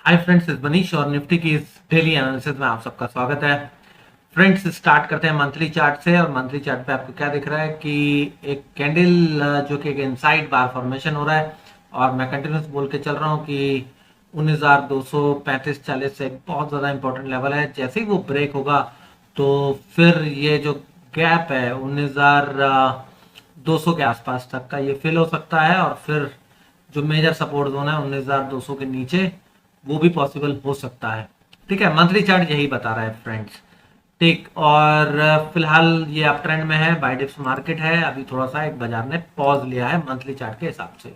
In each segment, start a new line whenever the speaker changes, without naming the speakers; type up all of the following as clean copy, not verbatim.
Hi friends, इस मनीष और Nifty की इस डेली एनालिसिस में आप सबका स्वागत है। फ्रेंड्स, स्टार्ट करते हैं मंथली चार्ट से। और मंथली चार्ट पे आपको क्या दिख रहा है कि एक कैंडल जो कि एक इनसाइड बार फॉर्मेशन हो रहा है। और मैं कंटिन्यूस बोल के चल रहा हूँ कि 19,235-40 से एक बहुत ज़्यादा इंपॉर्टेंट लेवल है। जैसे ही वो ब्रेक होगा तो फिर ये जो गैप है 19,200 के आसपास तक का ये फिल हो सकता है। और फिर जो मेजर सपोर्ट जोन है 19,200 के नीचे वो भी पॉसिबल हो सकता है। ठीक है, मंथली चार्ट यही बता रहा है फ्रेंड्स। ठीक, और फिलहाल ये अप ट्रेंड में है, बाय डिप्स मार्केट है। अभी थोड़ा सा एक बाजार ने पॉज लिया है मंथली चार्ट के हिसाब से।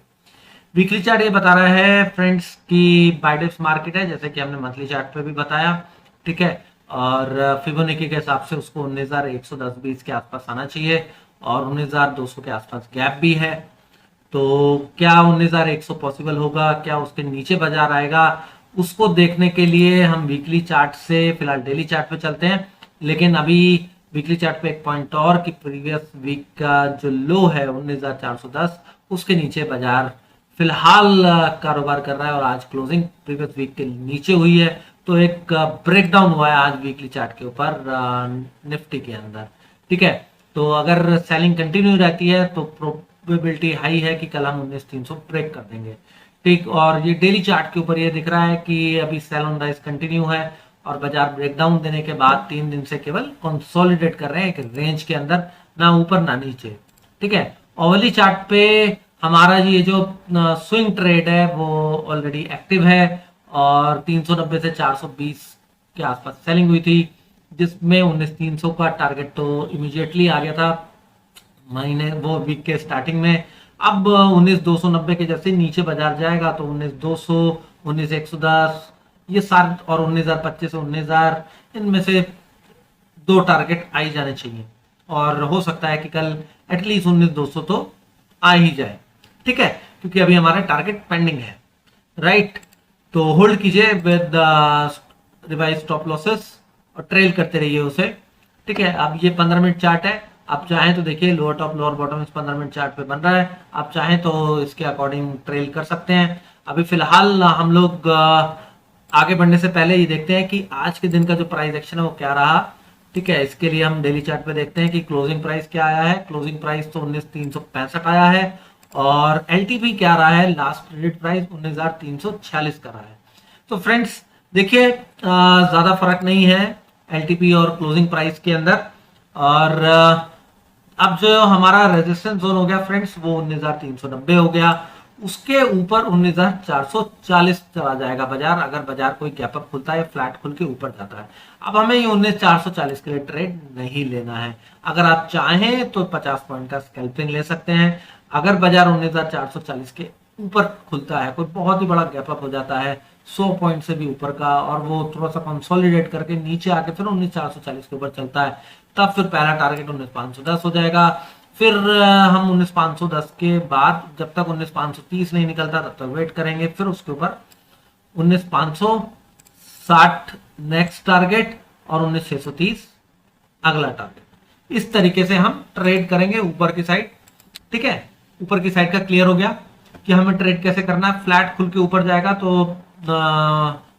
वीकली चार्ट ये बता रहा है फ्रेंड्स कि बाय डिप्स मार्केट है, जैसे कि हमने मंथली चार्ट पे भी बताया। ठीक है, और फिबोनाची के हिसाब से उसको 19,110-20 के आसपास आना चाहिए। और 19,200 के आसपास गैप भी है। तो क्या 19,100 पॉसिबल होगा, क्या उसके नीचे बाजार आएगा? उसको देखने के लिए हम वीकली चार्ट से फिलहाल डेली चार्ट पे चलते हैं। लेकिन अभी वीकली चार्ट पे एक पॉइंट और कि प्रीवियस वीक का जो लो है 19,410, उसके नीचे बाजार फिलहाल कारोबार कर रहा है। और आज क्लोजिंग प्रीवियस वीक के नीचे हुई है। तो एक ब्रेकडाउन हुआ है आज वीकली चार्ट के ऊपर निफ्टी के अंदर। ठीक है, तो अगर सेलिंग कंटिन्यू रहती है तो प्रोबेबिलिटी हाई है कि कल हम 19,300 ब्रेक कर देंगे। ठीक, और ये डेली चार्ट के ऊपर ये दिख रहा है कि अभी सेल ऑन राइज कंटिन्यू है। और बाजार ब्रेकडाउन देने के बाद 3 दिन से केवल कंसोलिडेट कर रहे हैं एक रेंज के अंदर, ना ऊपर ना नीचे। ठीक है, ओवरली चार्ट पे हमारा ये जो स्विंग ट्रेड है वो ऑलरेडी एक्टिव है। और 390 से 420 के आसपास सेलिंग हुई थी, जिसमें 19,300 का टारगेट तो इमीडिएटली आ गया था महीने वो वीक के स्टार्टिंग में। अब 19,290 के जैसे नीचे बाजार जाएगा तो 19,200, 19,110 ये सारे, और 19,025 से 19,000, इनमें से दो टारगेट आ ही जाने चाहिए। और हो सकता है कि कल एटलीस्ट 19,200 तो आ ही जाए। ठीक है, क्योंकि अभी हमारे टारगेट पेंडिंग है। राइट, तो होल्ड कीजिए विद रिवाइज स्टॉप लॉसेस और ट्रेल करते रहिए उसे। ठीक है, अब ये 15 मिनट चार्ट है। आप चाहें तो देखिए लोअर टॉप लोअर बॉटम इस 15 मिनट चार्ट पे बन रहा है। आप चाहें तो इसके अकॉर्डिंग ट्रेल कर सकते हैं। अभी फिलहाल हम लोग आगे बढ़ने से पहले ये देखते हैं कि आज के दिन का जो प्राइस एक्शन है वो क्या रहा। ठीक है, इसके लिए हम डेली चार्ट पे देखते हैं कि क्लोजिंग प्राइस क्या आया है। क्लोजिंग प्राइस तो 19,365 आया है। और एलटीपी क्या रहा है, लास्ट ट्रेडेड प्राइस 19,346 का रहा है। तो फ्रेंड्स देखिए, ज्यादा फर्क नहीं है एलटीपी और क्लोजिंग प्राइस के अंदर। और अब जो हमारा रेजिस्टेंस जोन हो गया फ्रेंड्स वो 19,390 हो गया। उसके ऊपर 19,440 चला जाएगा बाजार, अगर बाजार कोई गैप अप खुलता है, फ्लैट खुल के ऊपर जाता है। अब हमें ये 19,440 के लिए ट्रेड नहीं लेना है। अगर आप चाहें तो 50 पॉइंट का स्कैल्पिंग ले सकते हैं। अगर बाजार 19,440 के ऊपर खुलता है, कोई बहुत ही बड़ा गैप अप हो जाता है 100 पॉइंट से भी ऊपर का, और वो थोड़ा सा कंसोलिडेट करके नीचे आके फिर 19,440 के ऊपर चलता है, तब फिर पहला टारगेट 19,510 हो जाएगा। फिर हम 19,510 के बाद जब तक 19,530 नहीं निकलता तब तक वेट करेंगे। फिर उसके ऊपर 19,560 नेक्स्ट टारगेट और 19,630 अगला टारगेट। इस तरीके से हम ट्रेड करेंगे ऊपर की साइड। ठीक है, ऊपर की साइड का क्लियर हो गया कि हमें ट्रेड कैसे करना है। फ्लैट खुल के ऊपर जाएगा तो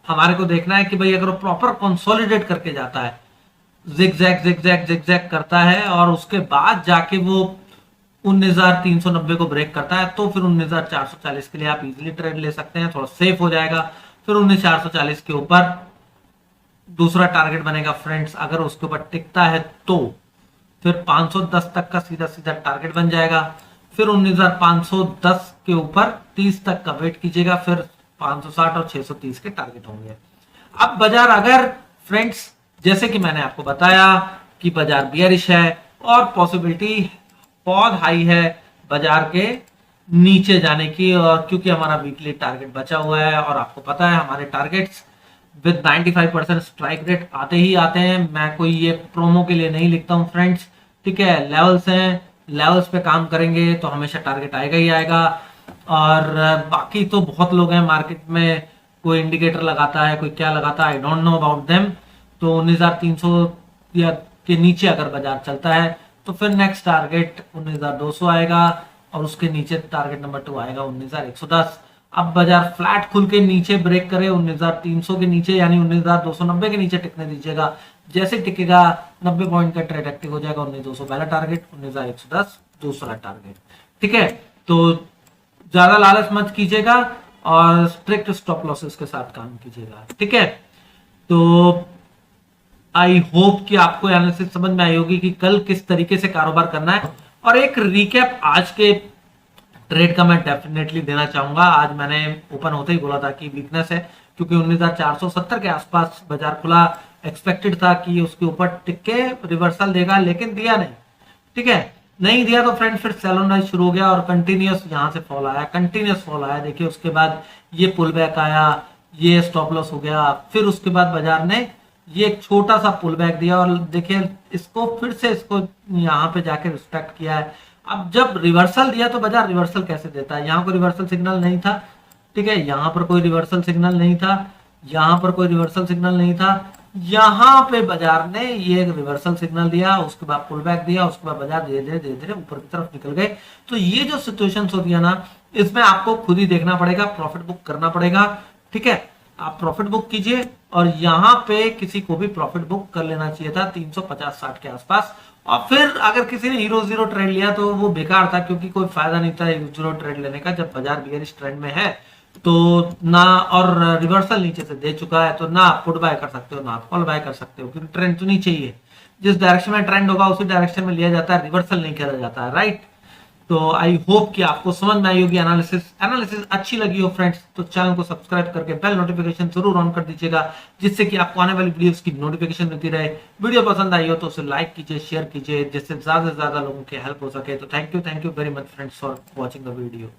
हमारे को देखना है कि भाई अगर वो प्रॉपर कंसोलिडेट करके जाता है, जिगजैग जिगजैग जिगजैग करता है, और उसके बाद जाके वो 19,390 को ब्रेक करता है, तो फिर 19,440 के लिए आप इजीली ट्रेड ले सकते हैं, थोड़ा सेफ हो जाएगा। फिर 19,440 के ऊपर दूसरा टारगेट बनेगा फ्रेंड्स, अगर उसके ऊपर टिकता है तो फिर 510 तक का सीधा सीधा टारगेट बन जाएगा। फिर 19,510 के ऊपर 30 तक का वेट कीजिएगा, फिर 560 और 630 के टारगेट होंगे। अब बाजार अगर फ्रेंड्स, जैसे कि मैंने आपको बताया कि बाजार बियरिश है और पॉसिबिलिटी बहुत हाई है बाजार के नीचे जाने की, और क्योंकि हमारा वीकली टारगेट बचा हुआ है और आपको पता है हमारे टारगेट्स विद 95% स्ट्राइक रेट आते ही आते हैं। मैं कोई ये प्रोमो के लिए नहीं लिखता हूँ फ्रेंड्स। ठीक है, लेवल्स हैं, लेवल्स पे काम करेंगे तो हमेशा टारगेट आएगा ही आएगा। और बाकी तो बहुत लोग हैं मार्केट में, कोई इंडिकेटर लगाता है, कोई क्या लगाता है, I don't know about them. तो 19,300 या के नीचे अगर बाजार चलता है तो फिर नेक्स्ट टारगेट 19,200 आएगा, और उसके नीचे टारगेट नंबर 2 आएगा 19,110। अब बाजार फ्लैट खुल के नीचे ब्रेक करे 19,300 के नीचे, यानी 19,290 के नीचे टिकने दीजिएगा। जैसे टिकेगा 90 पॉइंट का ट्रेड एक्टिव हो जाएगा। 19,200 पहला टारगेट, 19,110 दूसरा टारगेट। ठीक है, तो ज्यादा लालच मत कीजिएगा और स्ट्रिक्ट स्टॉप लॉसेस के साथ काम कीजिएगा। ठीक है, तो आई होप कि आपको एनालिसिस समझ में आई होगी कि कल किस तरीके से कारोबार करना है। और एक रिकैप आज के ट्रेड का मैं डेफिनेटली देना चाहूंगा। आज मैंने ओपन होते ही बोला था कि वीकनेस है, क्योंकि 19,470 के आसपास बाजार खुला। एक्सपेक्टेड था कि उसके ऊपर टिके रिवर्सल देगा, लेकिन दिया नहीं। ठीक है, नहीं दिया तो फ्रेंड फिर सेल ऑन राइज शुरू हो गया और कंटिन्यूअस यहां से फॉल आया, कंटिन्यूअस फॉल आया। देखिए उसके बाद ये पुल बैक आया, ये स्टॉप लॉस हो गया, फिर उसके बाद बाजार ने ये एक छोटा सा पुल बैक दिया और देखिए इसको फिर से इसको यहाँ पे जाके रिस्पेक्ट किया है। अब जब रिवर्सल दिया तो बाजार रिवर्सल कैसे देता है? यहाँ कोई रिवर्सल सिग्नल नहीं था। ठीक है, यहाँ पर कोई रिवर्सल सिग्नल नहीं था, यहाँ पर कोई रिवर्सल सिग्नल नहीं था। यहाँ पे बाजार ने ये एक रिवर्सल सिग्नल दिया, उसके बाद पुल बैक दिया, उसके बाद बाजार धीरे धीरे ऊपर की तरफ निकल गए। तो ये जो सिचुएशंस होती है ना, इसमें आपको खुद ही देखना पड़ेगा, प्रॉफिट बुक करना पड़ेगा। ठीक है, आप प्रॉफिट बुक कीजिए और यहाँ पे किसी को भी प्रॉफिट बुक कर लेना चाहिए था 350-60 के आसपास। और फिर अगर किसी ने हीरो जीरो ट्रेड लिया तो वो बेकार था, क्योंकि कोई फायदा नहीं था हीरो जीरो ट्रेड लेने का जब बाजार बियरिश ट्रेंड में है। तो ना, और रिवर्सल नीचे से दे चुका है, तो ना आप पुट बाय कर सकते हो ना आप कॉल बाय कर सकते हो, क्योंकि ट्रेंड तो नीचे ही है। जिस डायरेक्शन में ट्रेंड होगा उसी डायरेक्शन में लिया जाता है, रिवर्सल नहीं करा जाता है। राइट, तो आई होप कि आपको समझ में आई होगी। एनालिसिस अच्छी लगी हो फ्रेंड्स तो चैनल को सब्सक्राइब करके बेल नोटिफिकेशन जरूर ऑन कर दीजिएगा, जिससे कि आपको आने वाली वीडियोस की नोटिफिकेशन मिलती रहे। वीडियो पसंद आई हो तो उसे लाइक कीजिए, शेयर कीजिए, जिससे ज्यादा से ज्यादा लोगों की हेल्प हो सके। तो thank you very much friends for watching the video.